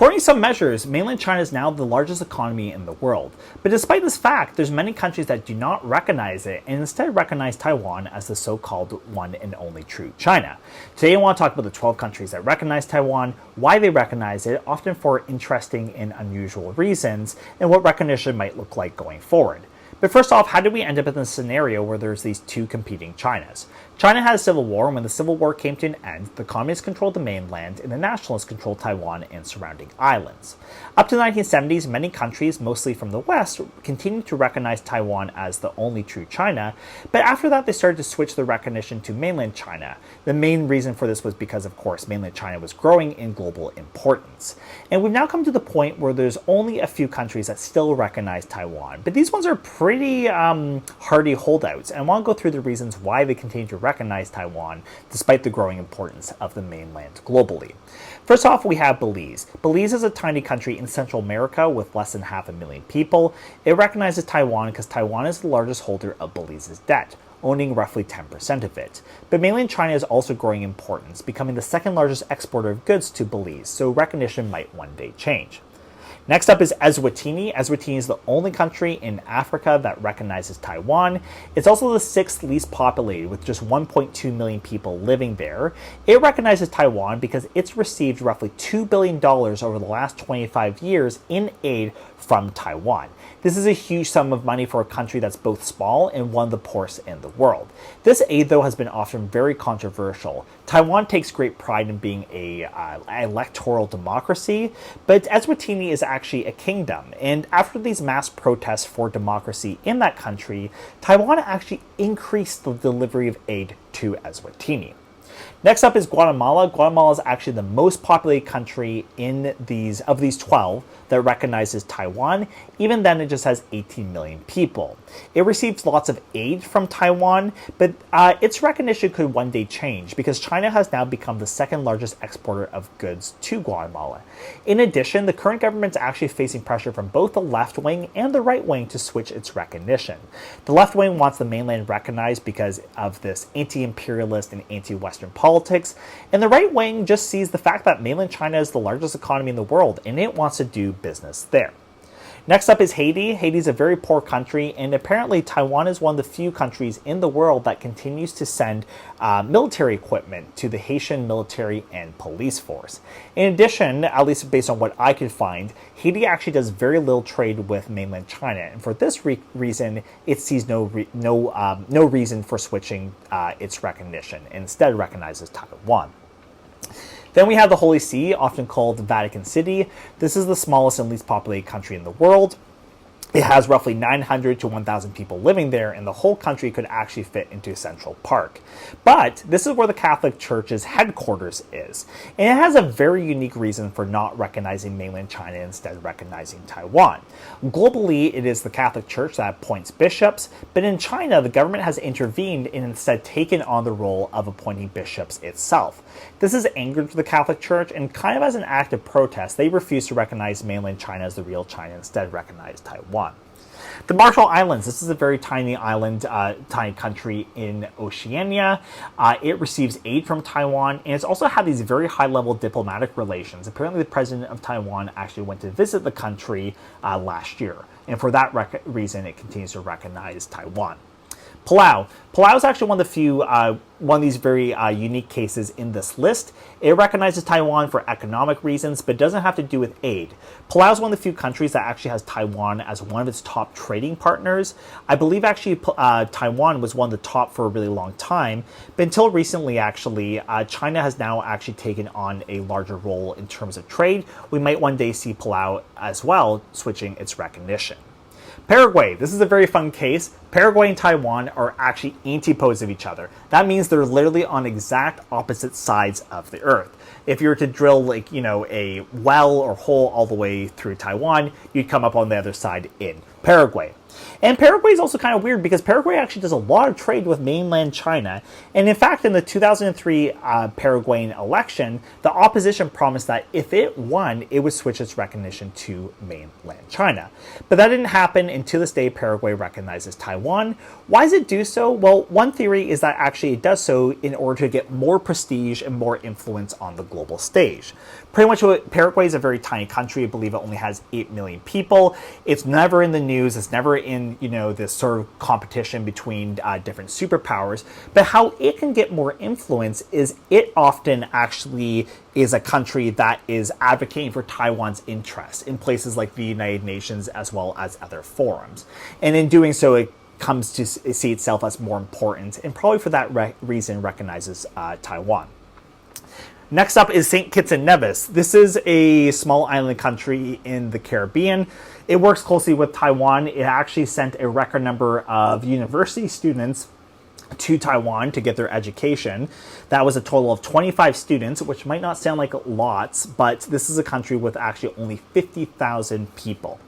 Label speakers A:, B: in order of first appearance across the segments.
A: According to some measures, mainland China is now the largest economy in the world. But despite this fact, there's many countries that do not recognize it and instead recognize Taiwan as the so-called one and only true China. Today I want to talk about the 12 countries that recognize Taiwan, why they recognize it, often for interesting and unusual reasons, and what recognition might look like going forward. But first off, how did we end up in a scenario where there's these two competing Chinas? China had a civil war, and when the civil war came to an end, the communists controlled the mainland and the nationalists controlled Taiwan and surrounding islands. Up to the 1970s, many countries, mostly from the West, continued to recognize Taiwan as the only true China, but after that they started to switch the recognition to mainland China. The main reason for this was because, of course, mainland China was growing in global importance. And we've now come to the point where there's only a few countries that still recognize Taiwan, but these ones are pretty hardy holdouts, and I want to go through the reasons why they continue to recognize Taiwan despite the growing importance of the mainland globally. First off, we have Belize. Belize is a tiny country in Central America with less than 500,000 people. It recognizes Taiwan because Taiwan is the largest holder of Belize's debt, owning roughly 10% of it. But mainland China is also growing in importance, becoming the second largest exporter of goods to Belize, so recognition might one day change. Next up is Eswatini. Eswatini is the only country in Africa that recognizes Taiwan. It's also the sixth least populated, with just 1.2 million people living there. It recognizes Taiwan because it's received roughly $2 billion over the last 25 years in aid from Taiwan. This is a huge sum of money for a country that's both small and one of the poorest in the world. This aid, though, has been often very controversial. Taiwan takes great pride in being an electoral democracy, but Eswatini is actually a kingdom. And after these mass protests for democracy in that country, Taiwan actually increased the delivery of aid to Eswatini. Next up is Guatemala. Guatemala is actually the most populated country in these 12 that recognizes Taiwan. Even then, it just has 18 million people. It receives lots of aid from Taiwan, but its recognition could one day change because China has now become the second largest exporter of goods to Guatemala. In addition, the current government is actually facing pressure from both the left wing and the right wing to switch its recognition. The left wing wants the mainland recognized because of this anti-imperialist and anti-Western politics, and the right wing just sees the fact that mainland China is the largest economy in the world and it wants to do business there. Next up is Haiti. Haiti is a very poor country, and apparently Taiwan is one of the few countries in the world that continues to send military equipment to the Haitian military and police force. In addition, at least based on what I could find, Haiti actually does very little trade with mainland China, and for this reason, it sees no reason for switching its recognition, and instead recognizes Taiwan. Then we have the Holy See, often called the Vatican City. This is the smallest and least populated country in the world. It has roughly 900 to 1,000 people living there, and the whole country could actually fit into Central Park. But this is where the Catholic Church's headquarters is, and it has a very unique reason for not recognizing mainland China and instead recognizing Taiwan. Globally, it is the Catholic Church that appoints bishops, but in China, the government has intervened and instead taken on the role of appointing bishops itself. This has angered the Catholic Church, and kind of as an act of protest, they refuse to recognize mainland China as the real China and instead recognize Taiwan. The Marshall Islands. This is a very tiny island, tiny country in Oceania. It receives aid from Taiwan, and it's also had these very high-level diplomatic relations. Apparently, the president of Taiwan actually went to visit the country last year, and for that reason, it continues to recognize Taiwan. Palau. Palau is actually one of these very unique cases in this list. It recognizes Taiwan for economic reasons, but doesn't have to do with aid. Palau is one of the few countries that actually has Taiwan as one of its top trading partners. I believe actually Taiwan was one of the top for a really long time, but until recently actually, China has now actually taken on a larger role in terms of trade. We might one day see Palau as well switching its recognition. Paraguay. This is a very fun case. Paraguay and Taiwan are actually antipodes of each other. That means they're literally on exact opposite sides of the earth. If you were to drill a well or hole all the way through Taiwan, you'd come up on the other side in Paraguay. And Paraguay is also kind of weird because Paraguay actually does a lot of trade with mainland China. And in fact, in the 2003 Paraguayan election, the opposition promised that if it won, it would switch its recognition to mainland China. But that didn't happen, and to this day, Paraguay recognizes Taiwan. Why does it do so? Well, one theory is that actually it does so in order to get more prestige and more influence on the global stage. Pretty much Paraguay is a very tiny country. I believe it only has 8 million people. It's never in the news. It's never in, this sort of competition between different superpowers. But how it can get more influence is it often actually is a country that is advocating for Taiwan's interests in places like the United Nations as well as other forums. And in doing so, it comes to see itself as more important, and probably for that reason recognizes Taiwan. Next up is St. Kitts and Nevis. This is a small island country in the Caribbean. It works closely with Taiwan. It actually sent a record number of university students to Taiwan to get their education. That was a total of 25 students, which might not sound like lots, but this is a country with actually only 50,000 people.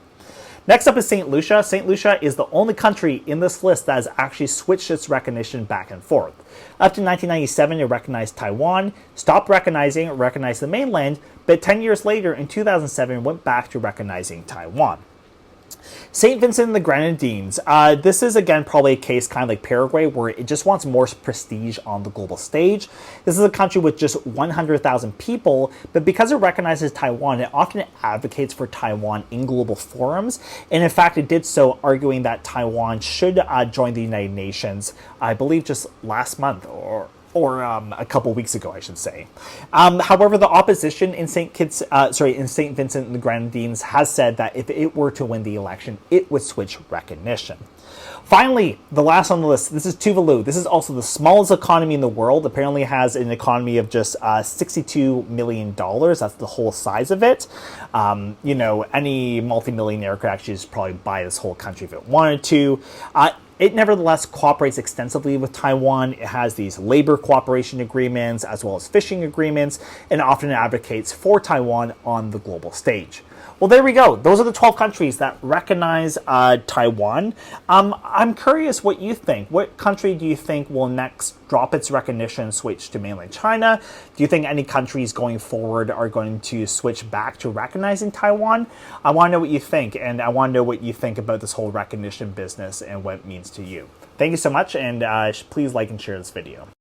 A: Next up is St. Lucia. St. Lucia is the only country in this list that has actually switched its recognition back and forth. Up to 1997, it recognized Taiwan, stopped recognizing, it recognized the mainland, but 10 years later, in 2007, it went back to recognizing Taiwan. St. Vincent and the Grenadines. This is, again, probably a case kind of like Paraguay, where it just wants more prestige on the global stage. This is a country with just 100,000 people, but because it recognizes Taiwan, it often advocates for Taiwan in global forums. And in fact, it did so, arguing that Taiwan should join the United Nations, I believe just last month, or a couple weeks ago, I should say. However, the opposition in St. Vincent and the Grenadines has said that if it were to win the election, it would switch recognition. Finally, the last on the list, this is Tuvalu. This is also the smallest economy in the world. Apparently has an economy of just $62 million. That's the whole size of it. Any multimillionaire could actually just probably buy this whole country if it wanted to. It nevertheless cooperates extensively with Taiwan. It has these labor cooperation agreements as well as fishing agreements, and often advocates for Taiwan on the global stage. Well, there we go. Those are the 12 countries that recognize Taiwan. I'm curious what you think. What country do you think will next drop its recognition and switch to mainland China? Do you think any countries going forward are going to switch back to recognizing Taiwan? I want to know what you think, and I want to know what you think about this whole recognition business and what it means to you. Thank you so much, and please like and share this video.